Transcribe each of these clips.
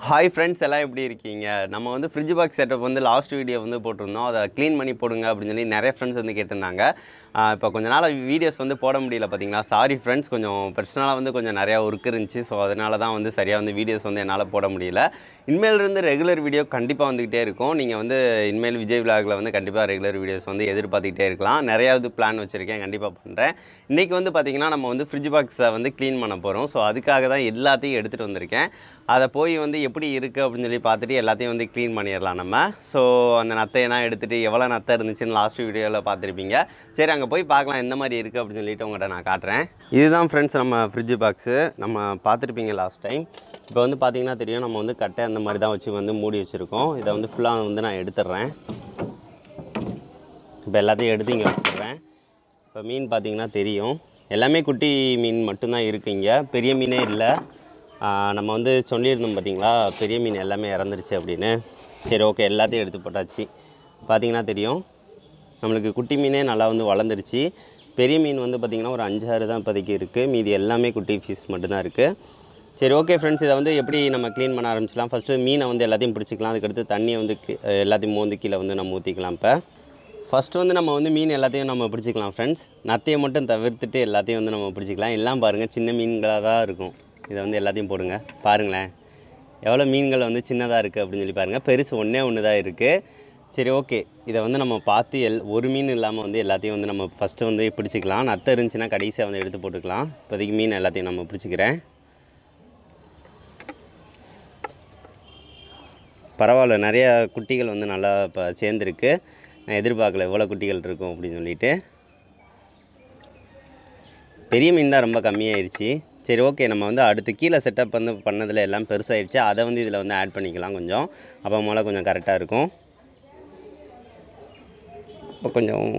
Hi friends எல்லாம் எப்படி இருக்கீங்க? நம்ம வந்து ஃப்ரிட்ஜ் பாக்ஸ் செட்டப் வந்து லாஸ்ட் வீடியோ வந்து போட்டிருந்தோம். அதை க்ளீன் பண்ணி போடுங்க அப்படின்னு சொல்லி நிறைய ஃப்ரெண்ட்ஸ் வந்து கேட்டிருந்தாங்க. இப்போ கொஞ்ச நாள் வீடியோஸ் வந்து போட முடியல பார்த்தீங்களா. சாரி ஃப்ரெண்ட்ஸ், கொஞ்சம் பர்சனலாக வந்து கொஞ்சம் நிறையா ஒர்க் இருந்துச்சு. ஸோ அதனால தான் வந்து சரியாக வந்து வீடியோஸ் வந்து என்னால் போட முடியல. இனிமேலிருந்து ரெகுலர் வீடியோ கண்டிப்பாக வந்துக்கிட்டே இருக்கும். நீங்கள் வந்து இனிமேல் விஜய் விலாகில் வந்து கண்டிப்பாக ரெகுலர் வீடியோஸ் வந்து எதிர்பார்த்துக்கிட்டே இருக்கலாம். நிறையாவது பிளான் வச்சுருக்கேன், கண்டிப்பாக பண்ணுறேன். இன்றைக்கி வந்து பார்த்திங்கன்னா நம்ம வந்து ஃப்ரிட்ஜ் பாக்ஸை வந்து க்ளீன் பண்ண போகிறோம். ஸோ அதுக்காக தான் எல்லாத்தையும் எடுத்துகிட்டு வந்திருக்கேன். அதை போய் வந்து எப்படி இருக்குது அப்படின்னு சொல்லி பார்த்துட்டு எல்லாத்தையும் வந்து க்ளீன் பண்ணிடலாம் நம்ம. ஸோ அந்த நத்தையெல்லாம் எடுத்துகிட்டு எவ்வளோ நத்தை இருந்துச்சுன்னு லாஸ்ட் வீடியோவில் பார்த்துருப்பீங்க. சரி, அங்கே போய் பார்க்கலாம் எந்த மாதிரி இருக்குது அப்படின்னு சொல்லிட்டு உங்கள்கிட்ட நான் காட்டுறேன். இதுதான் ஃப்ரெண்ட்ஸ் நம்ம ஃப்ரிட்ஜ் பாக்ஸு. நம்ம பார்த்துருப்பீங்க லாஸ்ட் டைம். இப்போ வந்து பார்த்திங்கன்னா தெரியும், நம்ம வந்து கட்டை அந்த மாதிரி தான் வச்சு வந்து மூடி வச்சுருக்கோம். இதை வந்து ஃபுல்லாக வந்து நான் எடுத்துடுறேன். இப்போ எல்லாத்தையும் எடுத்து இங்கே வச்சிடுறேன். இப்போ மீன் பார்த்திங்கன்னா தெரியும், எல்லாமே குட்டி மீன் மட்டும்தான் இருக்குது இங்கே, பெரிய மீனே இல்லை. நம்ம வந்து சொல்லியிருந்தோம் பார்த்திங்களா, பெரிய மீன் எல்லாமே இறந்துருச்சு அப்படின்னு. சரி, ஓகே, எல்லாத்தையும் எடுத்து போட்டாச்சு. பார்த்திங்கன்னா தெரியும், நம்மளுக்கு குட்டி மீனே நல்லா வந்து வளர்ந்துருச்சு. பெரிய மீன் வந்து பார்த்திங்கன்னா ஒரு 5-6 தான் இப்போதைக்கு இருக்குது. மீதி எல்லாமே குட்டி ஃபிஷ் மட்டும்தான் இருக்குது. சரி, ஓகே ஃப்ரெண்ட்ஸ், இதை வந்து எப்படி நம்ம க்ளீன் பண்ண ஆரம்பிச்சிடலாம். ஃபஸ்ட்டு மீனை வந்து எல்லாத்தையும் பிடிச்சிக்கலாம். அதுக்கடுத்து தண்ணியை வந்து எல்லாத்தையும் மோந்து கீழே வந்து நம்ம ஊற்றிக்கலாம். இப்போ ஃபஸ்ட்டு வந்து நம்ம வந்து மீன் எல்லாத்தையும் நம்ம பிடிச்சிக்கலாம் ஃப்ரெண்ட்ஸ். நத்தையை மட்டும் தவிர்த்துட்டு எல்லாத்தையும் வந்து நம்ம பிடிச்சிக்கலாம். எல்லாம் பாருங்கள், சின்ன மீன்களாக தான் இருக்கும். இதை வந்து எல்லாத்தையும் போடுங்க. பாருங்களேன் எவ்வளோ மீன்கள் வந்து சின்னதாக இருக்குது அப்படின்னு சொல்லி பாருங்கள். பெருசு ஒன்று தான் இருக்குது. சரி, ஓகே, இதை வந்து நம்ம பார்த்து ஒரு மீன் இல்லாமல் வந்து எல்லாத்தையும் வந்து நம்ம ஃபஸ்ட்டு வந்து பிடிச்சிக்கலாம். நத்தை இருந்துச்சுன்னா கடைசியாக வந்து எடுத்து போட்டுக்கலாம். இப்போதைக்கு மீன் எல்லாத்தையும் நம்ம பிடிச்சிக்கிறேன். பரவாயில்ல, நிறையா குட்டிகள் வந்து நல்லா இப்போ சேர்ந்துருக்கு. நான் எதிர்பார்க்கல இவ்வளோ குட்டிகள் இருக்கும் அப்படின்னு சொல்லிட்டு. பெரிய மீன் தான் ரொம்ப கம்மியாயிருச்சு. சரி, ஓகே, நம்ம வந்து அடுத்து கீழே செட்டப் வந்து பண்ணதில் எல்லாம் பெருசாகிடுச்சு. அதை வந்து இதில் வந்து ஆட் பண்ணிக்கலாம் கொஞ்சம். அப்போ மேலே கொஞ்சம் கரெக்டாக இருக்கும். இப்போ கொஞ்சம்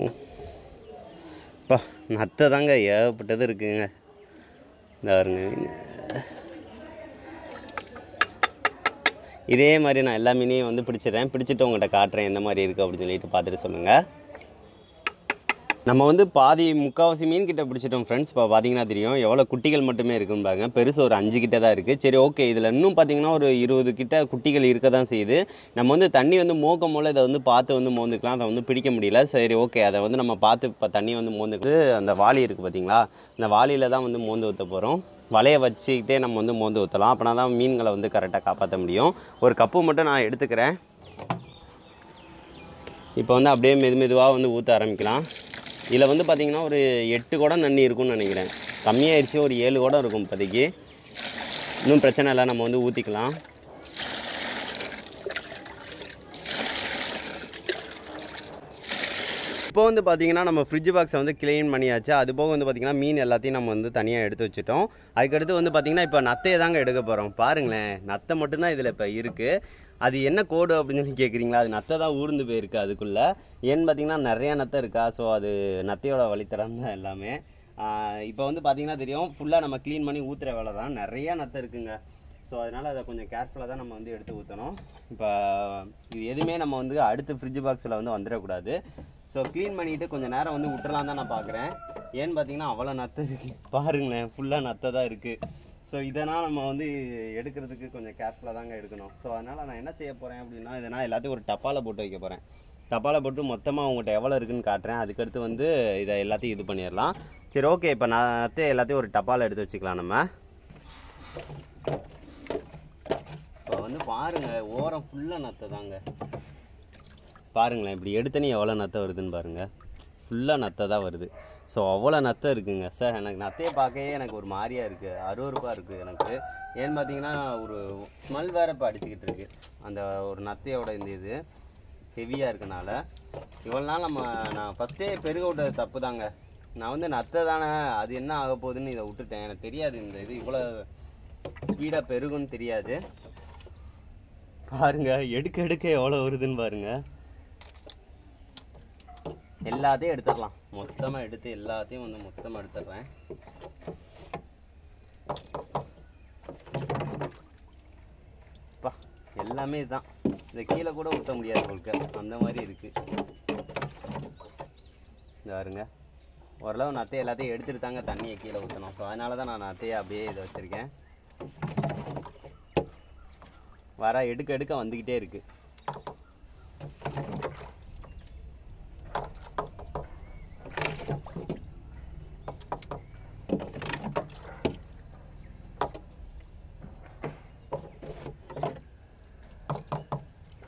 இப்போ நத்தை தாங்க ஏகப்பட்டது இருக்குங்க. இந்த வருங்க மீன். இதே மாதிரி நான் எல்லா மீனையும் வந்து பிடிச்சிடுறேன். பிடிச்சிட்டு உங்கள்கிட்ட காட்டுறேன் எந்த மாதிரி இருக்குது அப்படின்னு சொல்லிட்டு பார்த்துட்டு சொல்லுங்கள். நம்ம வந்து முக்கால்வாசி மீன் கிட்ட பிடிச்சிட்டோம் ஃப்ரெண்ட்ஸ். இப்போ பார்த்தீங்கன்னா தெரியும் எவ்வளோ குட்டிகள் மட்டுமே இருக்குன்னு பாருங்க. பெருசு ஒரு 5 கிட்ட தான் இருக்குது. சரி, ஓகே, இதில் இன்னும் பார்த்தீங்கன்னா ஒரு 20 கிட்ட குட்டிகள் இருக்க தான் செய்யுது. நம்ம வந்து தண்ணி வந்து மோக்கும் போல் இதை வந்து பார்த்து வந்து மோந்துக்கலாம். அதை வந்து பிடிக்க முடியல. சரி, ஓகே, அதை வந்து நம்ம பார்த்து இப்போ தண்ணி வந்து மோந்துக்கு அந்த வாளி இருக்குது பார்த்தீங்களா, இந்த வாளியில் தான் வந்து மோந்து ஊற்ற போகிறோம். வலையை வச்சுக்கிட்டே நம்ம வந்து மோந்து ஊற்றலாம். அப்படின்னா தான் மீன்களை வந்து கரெக்டாக காப்பாற்ற முடியும். ஒரு கப்பு மட்டும் நான் எடுத்துக்கிறேன். இப்போ வந்து அப்படியே மெதுவாக வந்து ஊற்ற ஆரம்பிக்கலாம். இதில் வந்து பார்த்திங்கன்னா ஒரு 8 குடம் தண்ணி இருக்கும்னு நினைக்கிறேன். கம்மியாகிடுச்சு, ஒரு 7 குடம் இருக்கும் இப்போதைக்கு. இன்னும் பிரச்சனை இல்லை, நம்ம வந்து ஊற்றிக்கலாம். இப்போ வந்து பார்த்திங்கன்னா நம்ம ஃப்ரிட்ஜ் பாக்ஸை வந்து க்ளீன் பண்ணியாச்சு. அது போக வந்து பார்த்திங்கன்னா மீன் எல்லாத்தையும் நம்ம வந்து தனியாக எடுத்து வச்சுட்டோம். அதுக்கடுத்து வந்து பார்த்திங்கன்னா இப்போ நத்தையை தாங்க எடுக்க போகிறோம். பாருங்களேன், நத்தை மட்டும்தான் இதில் இப்போ இருக்குது. அது என்ன கோடு அப்படின்னு சொல்லி கேட்குறீங்களா, அது நத்தை தான் ஊர்ந்து போயிருக்கு அதுக்குள்ளே. ஏன்னு பார்த்திங்கன்னா நிறையா நத்தை இருக்கா. ஸோ அது நத்தையோட வழித்தடம் தான் எல்லாமே. இப்போ வந்து பார்த்திங்கன்னா தெரியும், ஃபுல்லாக நம்ம க்ளீன் பண்ணி ஊற்றுற வேலை தான். நிறையா நத்தை இருக்குங்க. ஸோ அதனால் அதை கொஞ்சம் கேர்ஃபுல்லாக தான் நம்ம வந்து எடுத்து ஊற்றணும். இப்போ இது எதுவுமே நம்ம வந்து அடுத்து ஃப்ரிட்ஜ் பாக்ஸில் வந்து வந்துடக்கூடாது. ஸோ க்ளீன் பண்ணிவிட்டு கொஞ்சம் நேரம் வந்து விட்டுறலாம் தான் நான் பார்க்குறேன். ஏன்னு பார்த்தீங்கன்னா அவ்வளோ நத்தை இருக்குது. பாருங்களேன், ஃபுல்லாக நத்தை தான் இருக்குது. ஸோ இதனால் நம்ம வந்து எடுக்கிறதுக்கு கொஞ்சம் கேர்ஃபுல்லாக தாங்க எடுக்கணும். ஸோ அதனால் நான் என்ன செய்ய போகிறேன் அப்படின்னா, இதை நான் எல்லாத்தையும் ஒரு டப்பாவில் போட்டு வைக்க போகிறேன். டப்பாவில் போட்டு மொத்தமாக உங்கள்கிட்ட எவ்வளோ இருக்குதுன்னு காட்டுறேன். அதுக்கடுத்து வந்து இதை எல்லாத்தையும் இது பண்ணிடலாம். சரி, ஓகே, இப்போ நத்தை எல்லாத்தையும் ஒரு டப்பாவில் எடுத்து வச்சுக்கலாம் நம்ம. இப்போ வந்து பாருங்கள், ஓரம் ஃபுல்லாக நத்தை தாங்க. பாருங்களேன், இப்படி எடுத்தனே எவ்வளோ நத்தை வருதுன்னு பாருங்கள். ஃபுல்லாக நத்தை தான் வருது. ஸோ அவ்வளோ நத்தை இருக்குங்க. சார், எனக்கு நத்தையை பார்க்கவே எனக்கு ஒரு மாதிரியாக இருக்குது, அருவருப்பாக இருக்குது எனக்கு. ஏன்னு பார்த்தீங்கன்னா ஒரு ஸ்மெல் வேறு இப்போ அடிச்சுக்கிட்டு இருக்குது. அந்த ஒரு நத்தையோட இந்த இது ஹெவியாக இருக்கனால இவ்வளோ நாள் நான் ஃபஸ்ட்டே பெருக விட்டது தப்பு தாங்க. நான் வந்து நத்தை தானே, அது என்ன ஆக போகுதுன்னு இதை விட்டுட்டேன். எனக்கு தெரியாது இந்த இது இவ்வளோ ஸ்பீடாக பெருகுன்னு தெரியாது. பாருங்கள், எடுக்க எவ்வளோ வருதுன்னு பாருங்கள். எல்லாத்தையும் எடுத்துடலாம். மொத்தமாக எடுத்து எல்லாத்தையும் வந்து மொத்தமாக எடுத்துடுறேன். எல்லாமே இதுதான். இதை கீழே கூட ஊற்ற முடியாது உங்களுக்கு, அந்த மாதிரி இருக்குது. இந்த பாருங்க, ஓரளவு நத்தையை எல்லாத்தையும் எடுத்துகிட்டு தாங்க தண்ணியை கீழே ஊற்றணும். ஸோ அதனால தான் நான் நத்தையை அப்படியே இதை வச்சுருக்கேன். வர எடுக்க எடுக்க வந்துக்கிட்டே இருக்குது.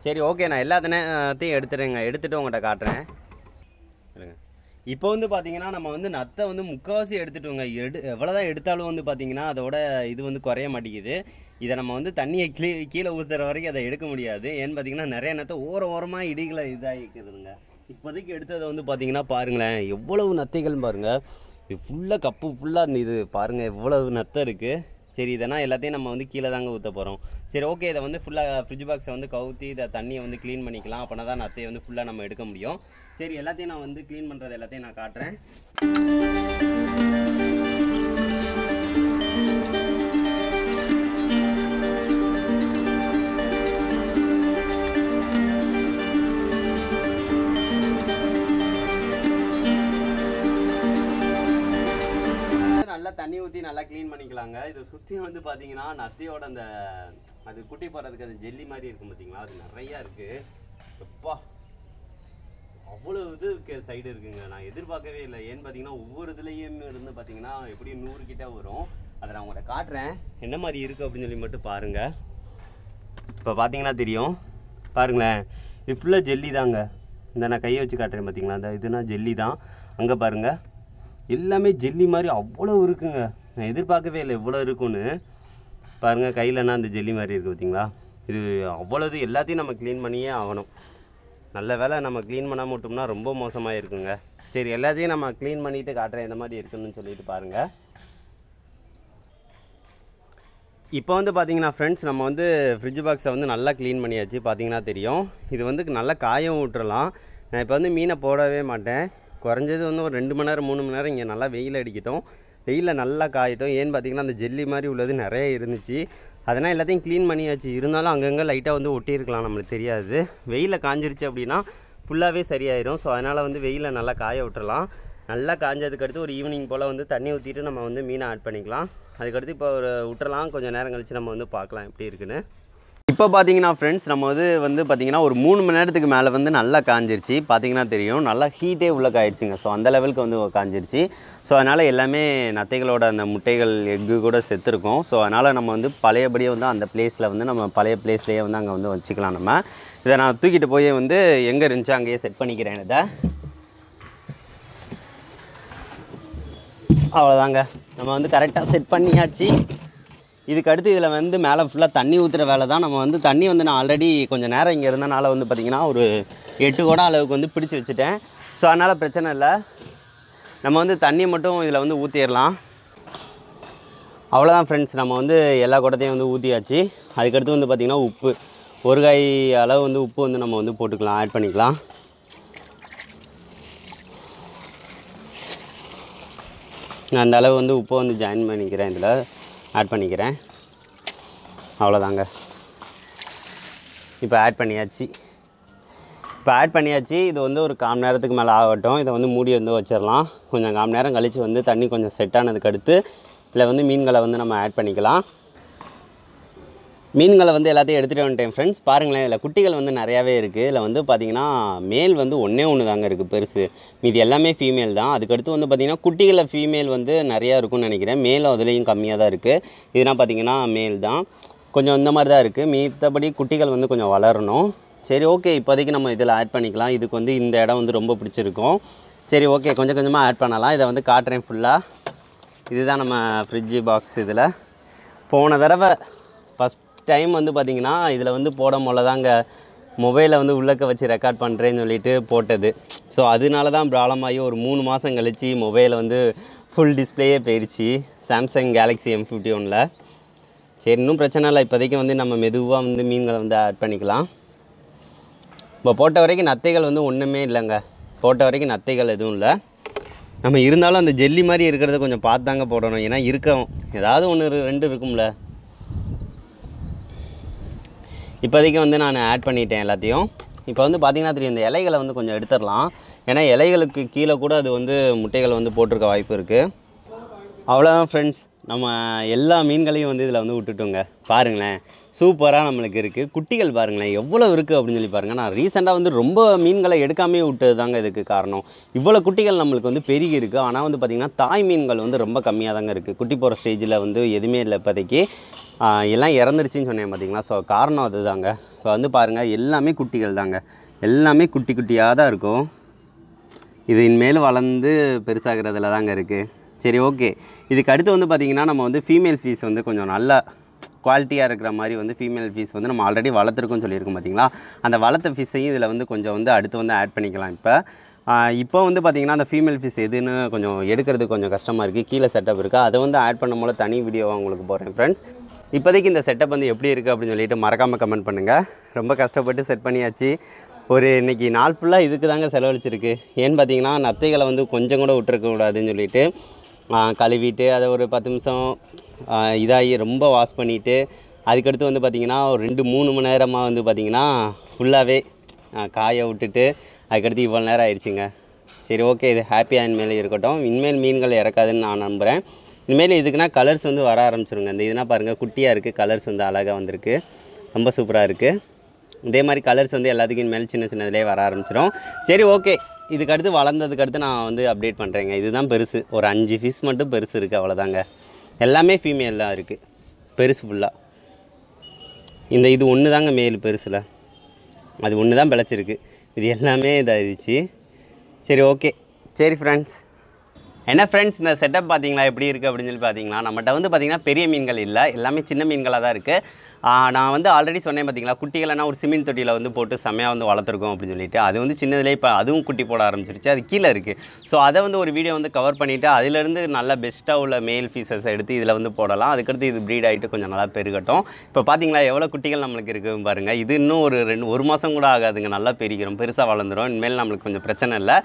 சரி ஓகே, நான் எல்லாத்தையும் எடுத்துகிட்டு உங்கள்கிட்ட காட்டுறேன். இப்போ வந்து பார்த்தீங்கன்னா நம்ம வந்து நத்தை வந்து முக்கால்வாசி எடுத்துட்டோங்க. எவ்வளோதான் எடுத்தாலும் வந்து பார்த்தீங்கன்னா அதோட இது வந்து குறைய மாட்டேங்குது. இதை நம்ம வந்து தண்ணியை கீழே ஊற்றுற வரைக்கும் அதை எடுக்க முடியாது. ஏன்னு பார்த்தீங்கன்னா நிறைய நத்தை ஓரமாக இடிகளை இதாகிக்குதுங்க. இப்போதைக்கு எடுத்ததை வந்து பார்த்தீங்கன்னா பாருங்களேன், எவ்வளவு நத்தைகள் பாருங்கள். இது ஃபுல்லாக கப்பு ஃபுல்லாக அந்த இது பாருங்கள் எவ்வளவு நத்தை இருக்குது. சரி, இதெல்லாம் எல்லாத்தையும் நம்ம வந்து கீழே தாங்க ஊற்ற போகிறோம். சரி ஓகே, இதை வந்து ஃபுல்லாக ஃப்ரிட்ஜ் பாக்ஸை வந்து கவுத்தி இதை தண்ணியை வந்து க்ளீன் பண்ணிக்கலாம். அப்போனா தான் நத்தையை வந்து ஃபுல்லாக நம்ம எடுக்க முடியும். சரி, எல்லாத்தையும் நான் வந்து க்ளீன் பண்ணுறது எல்லாத்தையும் நான் காட்டுறேன். நல்லா தண்ணி ஊற்றி நல்லா க்ளீன் பண்ணிக்கலாங்க. இதை சுற்றி வந்து பார்த்தீங்கன்னா நத்தையோட அந்த அது குட்டி போடுறதுக்கு அந்த ஜெல்லி மாதிரி இருக்கும் பார்த்தீங்களா, அது நிறையா இருக்குது. எப்பா அவ்வளோ இது சைடு இருக்குங்க. நான் எதிர்பார்க்கவே இல்லை. ஏன்னு பார்த்தீங்கன்னா ஒவ்வொரு இதுலேயும் இருந்து பார்த்தீங்கன்னா எப்படியும் 100 கிட்ட வரும். அதை நான் உங்கள்கிட்ட காட்டுறேன் என்ன மாதிரி இருக்குது அப்படின்னு சொல்லி மட்டும் பாருங்கள். இப்போ பார்த்தீங்கன்னா தெரியும் பாருங்களேன், இது ஃபுல்லாக ஜெல்லி தாங்க. இந்த நான் கையை வச்சு காட்டுறேன் பார்த்தீங்களா, அந்த இதுனா ஜெல்லி தான். அங்கே பாருங்கள் எல்லாமே ஜெல்லி மாதிரி அவ்வளோ இருக்குங்க. நான் எதிர்பார்க்கவே இல்லை இவ்வளோ இருக்குன்னு. பாருங்கள் கையிலன்னா அந்த ஜெல்லி மாதிரி இருக்குது பார்த்தீங்களா. இது அவ்வளோது எல்லாத்தையும் நம்ம க்ளீன் பண்ணியே ஆகணும். நல்ல வேலை நம்ம க்ளீன் பண்ணாமல் விட்டோம்னா ரொம்ப மோசமாக இருக்குங்க. சரி, எல்லாத்தையும் நம்ம க்ளீன் பண்ணிவிட்டு காட்டுறேன் எந்த மாதிரி இருக்குதுன்னு சொல்லிட்டு பாருங்கள். இப்போ வந்து பார்த்தீங்கன்னா ஃப்ரெண்ட்ஸ், நம்ம வந்து ஃப்ரிட்ஜ் பாக்ஸை வந்து நல்லா க்ளீன் பண்ணியாச்சு. பார்த்தீங்கன்னா தெரியும், இது வந்து நல்லா காயம் விட்டுறலாம். நான் இப்போ வந்து மீனை போடவே மாட்டேன். குறைஞ்சது வந்து ஒரு 2 மணி நேரம் 3 மணி நேரம் இங்கே நல்லா வெயில் அடிக்கட்டும். வெயிலில் நல்லா காயட்டும். ஏன்னு பார்த்தீங்கன்னா அந்த ஜெல்லி மாதிரி உள்ளது நிறைய இருந்துச்சு. அதனால் எல்லாத்தையும் க்ளீன் பண்ணியாச்சு. இருந்தாலும் அங்கங்கே லைட்டாக வந்து ஒட்டியிருக்கலாம், நம்மளுக்கு தெரியாது. வெயிலில் காஞ்சிருச்சு அப்படின்னா ஃபுல்லாகவே சரியாயிடும். ஸோ அதனால் வந்து வெயிலில் நல்லா காய விட்டுறலாம். நல்லா காஞ்சதுக்கடுத்து ஒரு ஈவினிங் போல் வந்து தண்ணி ஊற்றிட்டு நம்ம வந்து மீனை ஆட் பண்ணிக்கலாம். அதுக்கடுத்து இப்போ ஒரு விட்டுறலாம். கொஞ்சம் நேரம் கழித்து நம்ம வந்து பார்க்கலாம் எப்படி இருக்குன்னு. இப்போ பார்த்தீங்கன்னா ஃப்ரெண்ட்ஸ், நம்ம வந்து பார்த்தீங்கன்னா ஒரு 3 மணி நேரத்துக்கு மேலே வந்து நல்லா காஞ்சிருச்சு. பார்த்தீங்கன்னா தெரியும் நல்லா ஹீட்டே உள்ளே காயிடுச்சுங்க. ஸோ அந்த லெவலுக்கு வந்து காஞ்சிருச்சு. ஸோ அதனால் எல்லாமே நத்தைகளோட அந்த முட்டைகள் எக்கு கூட செத்துருக்கும். ஸோ அதனால் நம்ம வந்து பழையபடியே வந்து அந்த பிளேஸில் வந்து நம்ம பழைய பிளேஸ்லேயே வந்து அங்கே வந்து வச்சுக்கலாம். நம்ம இதை நான் தூக்கிட்டு போய் வந்து எங்கே இருந்துச்சோ அங்கேயே செட் பண்ணிக்கிறேன். இதை அவ்வளோதாங்க, நம்ம வந்து கரெக்டாக செட் பண்ணியாச்சு. இதுக்கு அடுத்து இதில் வந்து மேலே ஃபுல்லாக தண்ணி ஊற்றுற வேலை தான். நம்ம வந்து தண்ணி வந்து நான் ஆல்ரெடி கொஞ்சம் நேரம் இங்கே இருந்தனால வந்து பார்த்திங்கன்னா ஒரு 8 குடம் அளவுக்கு வந்து பிடிச்சி வச்சுட்டேன். ஸோ அதனால் பிரச்சனை இல்லை. நம்ம வந்து தண்ணி மட்டும் இதில் வந்து ஊற்றிடலாம். அவ்வளோதான் ஃப்ரெண்ட்ஸ், நம்ம வந்து எல்லா குடத்தையும் வந்து ஊற்றியாச்சு. அதுக்கடுத்து வந்து பார்த்திங்கன்னா உப்பு, ஒரு கை அளவு வந்து உப்பு வந்து நம்ம வந்து போட்டுக்கலாம், ஆட் பண்ணிக்கலாம். நான் அந்த அளவு வந்து உப்பை வந்து ஜாயின் பண்ணிக்கிறேன், இதில் ஆட் பண்ணிக்கிறேன். அவ்வளோதாங்க, இப்போ ஆட் பண்ணியாச்சு. இது வந்து ஒரு 1/4 மணி நேரத்துக்கு மேலே ஆகட்டும். இதை வந்து மூடி வந்து வச்சிடலாம். கொஞ்சம் 1/4 மணி நேரம் கழித்து வந்து தண்ணி கொஞ்சம் செட் ஆனதுக்கடுத்து இதில் வந்து மீன்களை வந்து நம்ம ஆட் பண்ணிக்கலாம். மீன்களை வந்து எல்லாத்தையும் எடுத்துகிட்டு வந்துட்டேன் ஃப்ரெண்ட்ஸ். பாருங்களேன், இதில் குட்டிகள் வந்து நிறையாவே இருக்குது. இதில் வந்து பார்த்திங்கன்னா மேல் வந்து ஒன்று தாங்க இருக்குது பெருசு, மீதி எல்லாமே ஃபீமேல் தான். அதுக்கடுத்து வந்து பார்த்திங்கன்னா குட்டிகளில் ஃபீமேல் வந்து நிறையா இருக்கும்னு நினைக்கிறேன். மேலும் அதுலேயும் கம்மியாக தான் இருக்குது. இதெல்லாம் பார்த்திங்கன்னா மேல் தான், கொஞ்சம் இந்த மாதிரி தான் இருக்குது. மற்றபடி குட்டிகள் வந்து கொஞ்சம் வளரணும். சரி ஓகே, இப்போதைக்கு நம்ம இதில் ஆட் பண்ணிக்கலாம். இதுக்கு வந்து இந்த இடம் வந்து ரொம்ப பிடிச்சிருக்கும். சரி ஓகே, கொஞ்சம் கொஞ்சமாக ஆட் பண்ணலாம். இதை வந்து காட்டுறேன் ஃபுல்லாக. இதுதான் நம்ம ஃப்ரிட்ஜு பாக்ஸ். இதில் போன தடவை ஃபஸ்ட் டைம் வந்து பார்த்திங்கன்னா இதில் வந்து போட தாங்க மொபைலை வந்து உள்ளக்க வச்சு ரெக்கார்ட் பண்ணுறேன்னு சொல்லிட்டு போட்டது. ஸோ அதனால தான் ப்ராப்ளம் ஆகி ஒரு 3 மாதம் கழித்து மொபைலை வந்து ஃபுல் டிஸ்பிளேயே போயிடுச்சு சாம்சங் கேலக்ஸி M51. சரி, இன்னும் பிரச்சனை இல்லை. இப்போதைக்கு வந்து நம்ம மெதுவாக வந்து மீன்களை வந்து ஆட் பண்ணிக்கலாம். இப்போ போட்ட வரைக்கும் நத்தைகள் வந்து ஒன்றுமே இல்லைங்க. போட்ட வரைக்கும் நத்தைகள் எதுவும் இல்லை. நம்ம இருந்தாலும் அந்த ஜெல்லி மாதிரி இருக்கிறத கொஞ்சம் பார்த்தாங்க போடணும். ஏன்னா இருக்கும், ஏதாவது 1-2 இருக்கும்ல. இப்போதைக்கு வந்து நான் ஆட் பண்ணிட்டேன் எல்லாத்தையும். இப்போ வந்து பார்த்திங்கன்னா தெரியும், இந்த இலைகளை வந்து கொஞ்சம் எடுத்துடலாம். ஏன்னா இலைகளுக்கு கீழே கூட அது வந்து முட்டைகள் வந்து போட்டிருக்க வாய்ப்பு இருக்குது. அவ்வளோதான் ஃப்ரெண்ட்ஸ், நம்ம எல்லா மீன்களையும் வந்து இதில் வந்து விட்டுட்டோங்க. பாருங்களேன், சூப்பராக நம்மளுக்கு இருக்குது. குட்டிகள் பாருங்களேன் எவ்வளோ இருக்குது அப்படின்னு சொல்லி பாருங்கள். நான் ரீசெண்டாக வந்து ரொம்ப மீன்களை எடுக்காமே விட்டது தாங்க இதுக்கு காரணம். இவ்வளோ குட்டிகள் நம்மளுக்கு வந்து பெருகி இருக்குது. ஆனால் வந்து பார்த்திங்கன்னா தாய் மீன்கள் வந்து ரொம்ப கம்மியாக தாங்க இருக்குது. குட்டி போகிற ஸ்டேஜில் வந்து எதுவுமே இல்லை இப்போதைக்கு. எல்லாம் இறந்துருச்சின்னு சொன்னேன் பார்த்திங்களா. ஸோ காரணம் அது தாங்க. இப்போ வந்து பாருங்கள் எல்லாமே குட்டிகள் தாங்க. எல்லாமே குட்டி குட்டியாக தான் இருக்கும். இது இனிமேல் வளர்ந்து பெருசாகிறதுல தாங்க இருக்குது. சரி, ஓகே. இதுக்கு அடுத்து வந்து பார்த்திங்கன்னா நம்ம வந்து ஃபீமேல் ஃபீஸ் வந்து கொஞ்சம் நல்ல குவாலிட்டியாக இருக்கிற மாதிரி வந்து ஃபீமேல் ஃபீஸ் வந்து நம்ம ஆல்ரெடி வளர்த்துருக்கோம்னு சொல்லியிருக்கோம் பார்த்திங்களா. அந்த வளர்த்த ஃபீஸையும் இதில் வந்து கொஞ்சம் வந்து அடுத்து வந்து ஆட் பண்ணிக்கலாம். இப்போ வந்து பார்த்திங்கன்னா அந்த ஃபீமேல் ஃபீஸ் எதுன்னு கொஞ்சம் எடுக்கிறதுக்கு கொஞ்சம் கஷ்டமாக இருக்குது. கீழே செட்டப் இருக்குது. அதை வந்து ஆட் பண்ணும் போல தனி வீடியோவாக உங்களுக்கு போகிறேன் ஃப்ரெண்ட்ஸ். இப்போதைக்கு இந்த செட்டப் வந்து எப்படி இருக்குது அப்படின்னு சொல்லிட்டு மறக்காமல் கமெண்ட் பண்ணுங்கள். ரொம்ப கஷ்டப்பட்டு செட் பண்ணியாச்சு. இன்றைக்கி நாள் ஃபுல்லாக இதுக்கு தாங்க செலவழிச்சிருக்கு. ஏன்னு பார்த்தீங்கன்னா நத்தைகளை வந்து கொஞ்சம் கூட விட்டுருக்கக்கூடாதுன்னு சொல்லிட்டு கழுவிட்டு அதை ஒரு 10 நிமிஷம் இதாகி ரொம்ப வாஷ் பண்ணிவிட்டு அதுக்கடுத்து வந்து பார்த்திங்கன்னா ஒரு 2-3 மணி நேரமாக வந்து பார்த்திங்கன்னா ஃபுல்லாகவே காய விட்டுட்டு அதுக்கடுத்து இவ்வளோ நேரம் ஆயிடுச்சுங்க. சரி, ஓகே. இது ஹாப்பியாக இனிமேல் இருக்கட்டும். இனிமேல் மீன்கள் இறக்காதுன்னு நான் நம்புகிறேன். இனிமேல் இதுக்குன்னா கலர்ஸ் வந்து வர ஆரம்பிச்சிருங்க. இந்த இதுனா பாருங்கள் குட்டியாக இருக்குது. கலர்ஸ் வந்து அழகாக வந்திருக்கு. ரொம்ப சூப்பராக இருக்குது. இதே மாதிரி கலர்ஸ் வந்து எல்லாத்துக்கும் இனிமேல் சின்ன சின்னதுலேயே வர ஆரம்பிச்சிடும். சரி, ஓகே. இதுக்கு அடுத்து வளர்ந்ததுக்கடுத்து நான் வந்து அப்டேட் பண்ணுறேங்க. இதுதான் பெருசு. ஒரு 5 ஃபிஷ் மட்டும் பெருசு இருக்குது, அவ்வளோதாங்க. எல்லாமே ஃபீமேல் தான் இருக்குது பெருசு ஃபுல்லாக. இது ஒன்று தாங்க மேல் பெருசில். அது ஒன்று தான் பிழைச்சிருக்கு. இது எல்லாமே இதாகிடுச்சு. சரி, ஓகே. சரி ஃப்ரெண்ட்ஸ், என்ன ஃப்ரெண்ட்ஸ், இந்த செட்டப் பார்த்தீங்களா எப்படி இருக்குது அப்படின்னு சொல்லி பார்த்தீங்களா. நம்மகிட்ட வந்து பார்த்திங்கன்னா பெரிய மீன்கள் இல்லை, எல்லாமே சின்ன மீன்களாக தான் இருக்குது. நான் வந்து ஆல்ரெடி சொன்னேன் பார்த்தீங்களா, குட்டிகள்னா ஒரு சிமெண்ட் தொட்டியில் வந்து போட்டு செம்மையாக வந்து வளர்த்துருக்கோம் அப்படின்னு சொல்லிட்டு. அது வந்து சின்னதுலேயே இப்போ அதுவும் குட்டி போட ஆரம்பிச்சிருச்சு. அது கீழே இருக்குது. ஸோ அதை வந்து ஒரு வீடியோ வந்து கவர் பண்ணிவிட்டு அதிலேருந்து நல்ல பெஸ்ட்டாக உள்ள மேல் ஃபீஸஸ் எடுத்து இதில் வந்து போடலாம். அதுக்கடுத்து இது ப்ரீட் ஆகிட்டு கொஞ்சம் நல்லா பெருகட்டும். இப்போ பார்த்தீங்களா எவ்வளோ குட்டிகள் நம்மளுக்கு இருக்குது பாருங்கள். இது இன்னும் ஒரு மாதம் கூட ஆகாதுங்க, நல்லா பெருகிறோம், பெருசாக வளர்ந்துடும். இனிமேல் நம்மளுக்கு கொஞ்சம் பிரச்சனை இல்லை.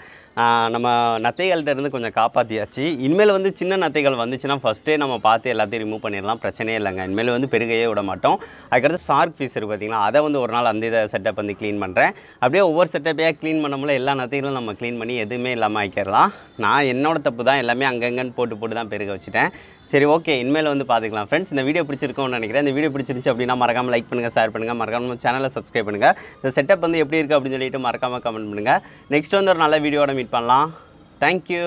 நம்ம நத்தைகள்கிட்ட இருந்து கொஞ்சம் காப்பாற்றியாச்சு. இனிமேல் வந்து சின்ன நத்தைகள் வந்துச்சுன்னா ஃபஸ்ட்டே நம்ம பார்த்து எல்லாத்தையும் ரிமூவ் பண்ணிடலாம், பிரச்சனையே இல்லைங்க. இனிமேல் வந்து பெருகையே விட மாட்டோம். அதுக்கடுத்து ஷார்க் ஃபீஸ் இருக்குது பார்த்திங்களா, அதை வந்து ஒரு நாள் அந்த இதை செட்டப் வந்து க்ளீன் பண்ணுறேன். அப்படியே ஒவ்வொரு செட்டப்பையாக க்ளீன் பண்ணும்போது எல்லா நத்தைகளும் நம்ம க்ளீன் பண்ணி எதுவுமே இல்லாமல் ஆக்கிடலாம். நான் என்னோடய தப்பு தான், எல்லாமே அங்கங்கன்னு போட்டு தான் பெருக வச்சுட்டேன். சரி, ஓகே. இனிமேல் வந்து பார்த்துக்கலாம் ஃப்ரெண்ட்ஸ். இந்த வீடியோ பிடிச்சிருக்கும்னு நினைக்கிறேன். இந்த வீடியோ பிடிச்சிருந்துச்சு அப்படின்னா மறக்காமல் லைக் பண்ணுங்கள், ஷேர் பண்ணுங்கள், மறக்காமல் சேனலை சப்ஸ்கிரைப் பண்ணுங்கள். இந்த செட்டப் வந்து எப்படி இருக்குது அப்படின்னு சொல்லிட்டு மறக்காமல் கமெண்ட் பண்ணுங்கள். நெக்ஸ்ட் வந்து ஒரு நல்ல வீடியோட மீட் பண்ணலாம். தேங்க்யூ.